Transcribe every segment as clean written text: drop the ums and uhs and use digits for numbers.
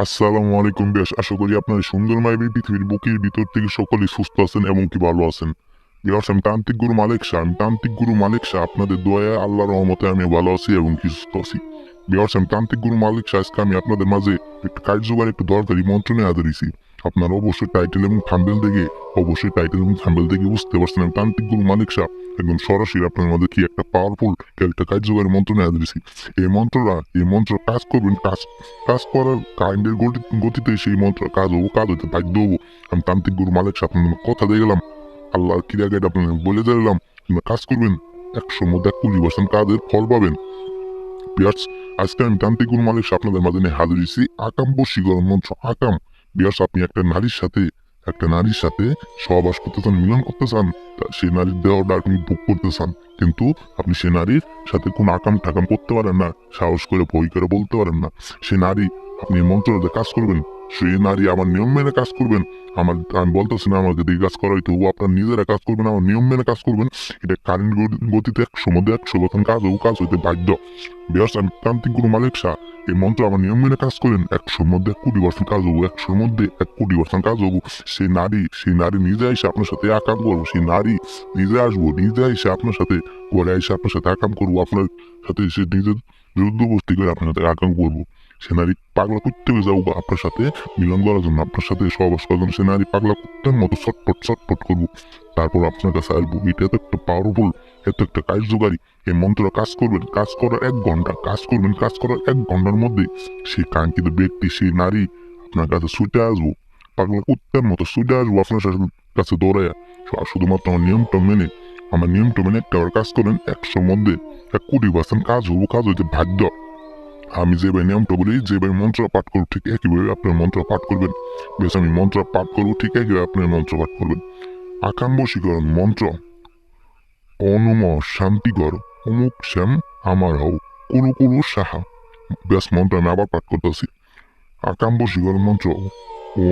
আসসালামু আলাইকুম বেশ আশা করি আপনার সুন্দরময় এই পৃথিবীর বুকের ভিতর থেকে সকলেই সুস্থ আছেন এবং কি ভালো আছেন। বিয়ার্স আমি তান্ত্রিক গুরু মালিক শাহ আপনাদের দয়ায় আল্লাহর রহমতে আমি ভালো আছি এবং কি সুস্থ আছি। বিয়ার্স আমি তান্ত্রিক গুরু মালিক শাহ আজকে আমি আপনাদের মাঝে একটা কার্যকর একটা দরকারি মন্ত্র নিয়ে আদরিছি। আপনারা অবশ্যই টাইটেল এবং থাম্বনেল দেখে বুঝতে পারছেন আমি তান্ত্রিক গুরু মালিক শাহ একদম সরাসরি আপনার মধ্যে কি একটা পাওয়ারফুল একটা কার্যকরী মন্ত্র নিয়ে আদরিছি। এই মন্ত্র কাজ করবেন, কাজ করার কাইন্ডের গতিতে সেই মন্ত্র কাজ হইতে বাধ্য হবো। আমি তান্ত্রিক গুরু মালিক শাহ আপনাদের কথা দিয়ে গেলাম, আল্লাহর ক্রিয়াগাইড আপনাদের বলে দিলাম, আপনারা কাজ করবেন, 100 মধ্যে 20% কাজের ফল পাবেন। বিয়ার্স আজকে আমি তান্ত্রিক গুরু মালিক শাহ আপনাদের মাঝে নিয়ে হাজির হয়েছি আকাম বশীকরণ মন্ত্র আকাম। বিয়ার্স আপনি একটা নারীর সাথে সহবাস করতে চান, মিলন করতে চান, সেই নারীর দেহটা আপনি ভোগ করতে চান, কিন্তু আপনি সে নারীর সাথে কোন আকাম ঠাকাম করতে পারেন না, সাহস করে ভয় করে বলতে পারেন না। সে নারী আপনি এই মন্ত্রটাতে কাজ করবেন, সেই নারী আমার নিয়ম মেনে কাজ করবেন। আমি বলতেছি না আমাকে দিয়ে কাজ করা হইতে, ও আপনার নিজেরা কাজ করবেন, আমার নিয়ম মেনে কাজ করবেন। এটা কারেন্ট গতিতে 100 মধ্যে 100% কাজ হইতে বাধ্য। বিয়ার্স আমি তান্ত্রিক গুরু মালিক শাহ এই মন্ত্র আমার নিয়ম মেনে কাজ করেন, 100 মধ্যে 1 কোটি % কাজ হবো, 100 মধ্যে 1 কোটি% কাজ হবো। সেই নারী নিজে এসে আপনার সাথে আকাম করবো, সেই নারী নিজে আসবো, নিজে এসে আপনার সাথে ঘরে এসে আপনার সাথে আকাম করবো, আপনার সাথে এসে নিজের জোরদস্তি করে আপনার সাথে আকাম করবো। সে নারী পাগলা করতে যাবো আপনার সাথে মিলন করার জন্য, আপনার সাথে সহবাস করার জন্য। সে নারী পাগলা কুত্তার মতো ছটফট করবো, তারপর আপনার কাছে আসবো। এটা তো একটা পাওয়ারফুল, এত একটা কার্যকারী এই মন্ত্র। কাজ করবেন, কাজ করার 1 ঘন্টা কাজ করবেন, কাজ করার 1 ঘন্টার মধ্যে সেই কাঙ্ক্ষিত ব্যক্তি, সেই নারী আপনার কাছে ছুটে আসবো, পাগলা কুত্তার মতো ছুটে আসবো আপনার কাছে দৌড়াইয়া। শুধুমাত্র আমার নিয়মটা মেনে একটাবার কাজ করেন, 100 মধ্যে 1 কোটি% কাজ হইতে বাধ্য। আমি যেভাবে নিয়মটা বলি, যেভাবে মন্ত্র পাঠ করবো ঠিক একইভাবে আপনার মন্ত্র পাঠ করবেন। বেশ আমি মন্ত্র পাঠ করবো ঠিক একইভাবে আপনার মন্ত্র পাঠ করবেন। আকাম বশীকরণ মন্ত্র অনম শান্তিকর অমুক শ্যাম আমার হও কুরু কুরু সাহা। ব্যাস মন্ত্র আমি আবার পাঠ করতেছি। আকাম বশীকরণ মন্ত্র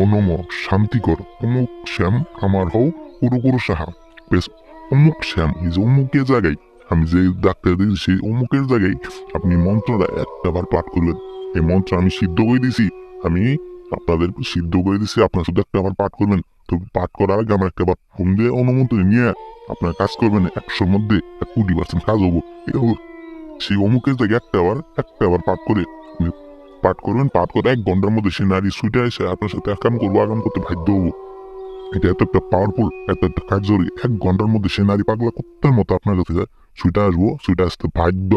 অনম শান্তিকর অমুক শ্যাম আমার হও কুরু কুরু সাহা। বেশ অমুক শ্যাম এই যে অমুকের জায়গায়, আমি যে ডাক্তার দিয়েছি সেই অমুকের জায়গায় আপনি মন্ত্রটা একটাবার পাঠ করবেন। এই মন্ত্র আমি সিদ্ধ করে দিছি, আমি আপনাদের সিদ্ধ করে দিছি, আপনার শুধু একটাবার পাঠ করবেন। তো পাঠ করার আগে আমার একটাবার ফোন দিয়ে অনুমতি নিয়ে আপনার কাজ করবেন, 100 মধ্যে 1 কোটি% কাজ হবো। সেই অমুকের জায়গায় একটাবার পাঠ করে আপনি পাঠ করবেন। পাঠ করে 1 ঘন্টার মধ্যে সে নারী সুইটে এসে আপনার সাথে আকাম করতে বাধ্য হবো। এটা এত একটা পাওয়ারফুল, এত একটা কার্যকরী। 1 ঘন্টার মধ্যে সে নারী পাগলা কুত্তার মতো আপনার কাছে সুইটে আসতে বাধ্য।